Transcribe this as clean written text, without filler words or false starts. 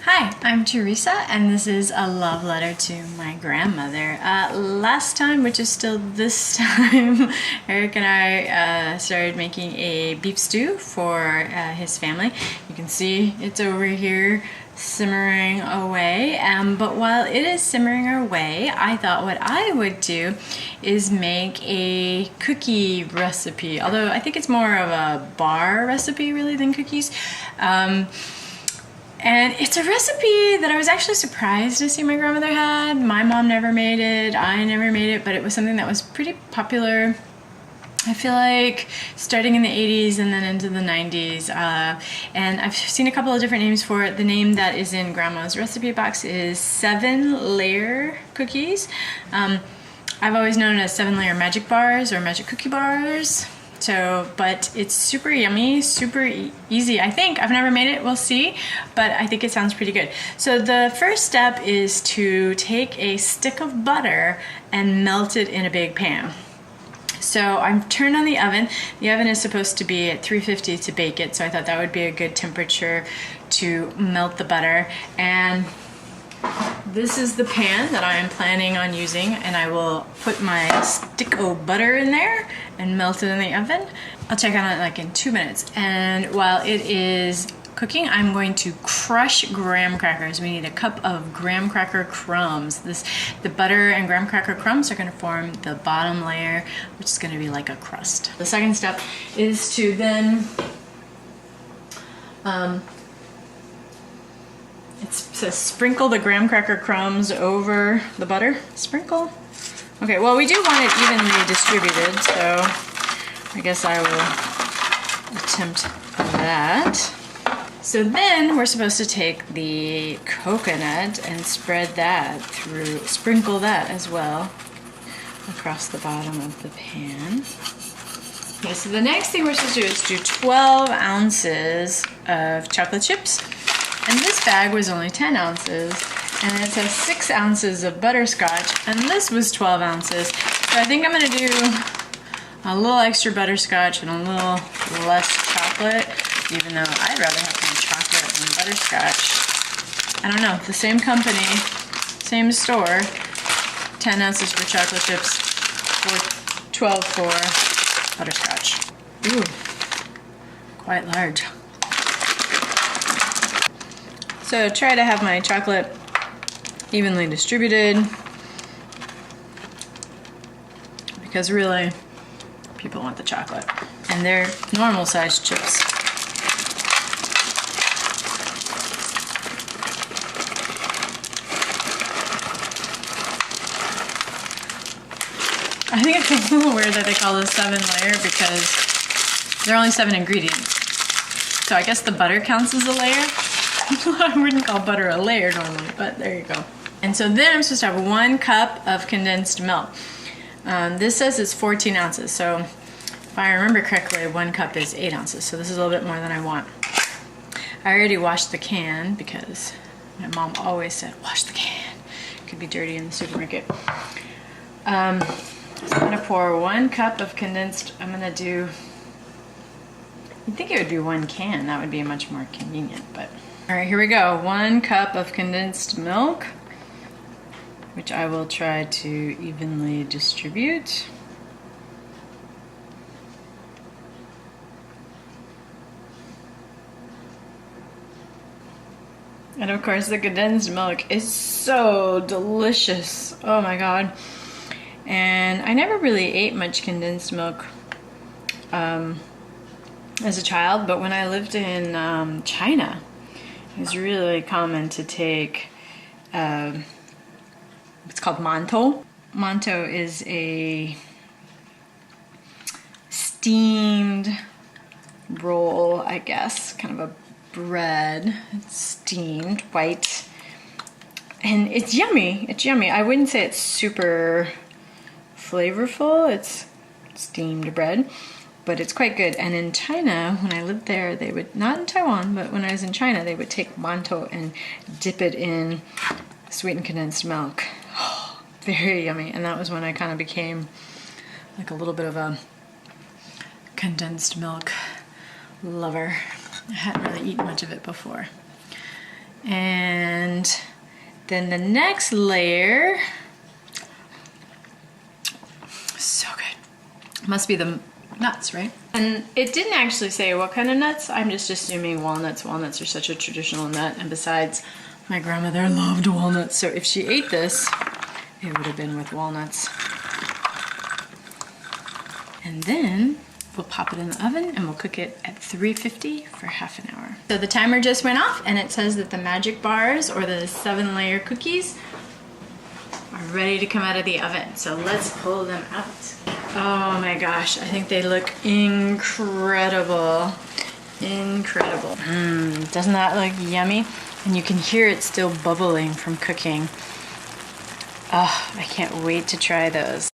Hi, I'm Teresa, and this is a love letter to my grandmother. Last time, which is still this time, Eric and I started making a beef stew for his family. You can see it's over here simmering away, but while it is simmering away, I thought what I would do is make a cookie recipe, although I think it's more of a bar recipe really than cookies. And it's a recipe that I was actually surprised to see my grandmother had. My mom never made it, I never made it, but it was something that was pretty popular, I feel like, starting in the 80s and then into the 90s. And I've seen a couple of different names for it. The name that is in Grandma's recipe box is 7-layer cookies. I've always known it as 7-layer magic bars or magic cookie bars. But it's super yummy, super easy, I think. I've never made it, we'll see, but I think it sounds pretty good. So the first step is to take a stick of butter and melt it in a big pan. So I've turned on the oven. The oven is supposed to be at 350 to bake it, so I thought that would be a good temperature to melt the butter. And this is the pan that I am planning on using, and I will put my stick of butter in there and melt it in the oven. I'll check on it like in 2 minutes. And while it is cooking, I'm going to crush graham crackers. We need a cup of graham cracker crumbs. The butter and graham cracker crumbs are going to form the bottom layer, which is going to be like a crust. The second step is to then it says sprinkle the graham cracker crumbs over the butter. Sprinkle. Okay, well, we do want it evenly distributed, so I guess I will attempt that. So then we're supposed to take the coconut and spread that through, sprinkle that as well across the bottom of the pan. Okay, so the next thing we're supposed to do is do 12 ounces of chocolate chips. And this bag was only 10 ounces, and it says 6 ounces of butterscotch, and this was 12 ounces. So I think I'm gonna do a little extra butterscotch and a little less chocolate, even though I'd rather have some chocolate than butterscotch. I don't know, the same company, same store, 10 ounces for chocolate chips, 12 for butterscotch. Ooh, quite large. So try to have my chocolate evenly distributed, because really people want the chocolate, and they're normal sized chips. I think it's a little weird that they call this 7-layer because there are only 7 ingredients. So I guess the butter counts as a layer. I wouldn't call butter a layer normally, but there you go. And so then I'm supposed to have 1 cup of condensed milk. This says it's 14 ounces, so if I remember correctly, 1 cup is 8 ounces, so this is a little bit more than I want. I already washed the can because my mom always said, wash the can. It could be dirty in the supermarket. So I'm gonna pour 1 cup of condensed, I'm gonna do, you'd think it would be 1 can, that would be much more convenient, but. All right, here we go. 1 cup of condensed milk, which I will try to evenly distribute. And of course, the condensed milk is so delicious. Oh my God. And I never really ate much condensed milk as a child, but when I lived in China, it was really common to take, it's called mantou. Mantou is a steamed roll, I guess, kind of a bread. It's steamed, white, and it's yummy. It's yummy. I wouldn't say it's super flavorful. It's steamed bread, but it's quite good. And in China, when I lived there, they would, not in Taiwan, but when I was in China, they would take mantou and dip it in sweetened condensed milk. Oh, very yummy. And that was when I kind of became like a little bit of a condensed milk lover. I hadn't really eaten much of it before. And then the next layer, so good. Must be the nuts, right? And it didn't actually say what kind of nuts. I'm just assuming walnuts. Walnuts are such a traditional nut, and besides, my grandmother loved walnuts, so if she ate this, it would have been with walnuts. And then we'll pop it in the oven and we'll cook it at 350 for half an hour. So the timer just went off and it says that the magic bars, or the 7-layer cookies, are ready to come out of the oven. So let's pull them out. Oh my gosh, I think they look incredible. Incredible. Doesn't that look yummy? And you can hear it still bubbling from cooking. Oh, I can't wait to try those.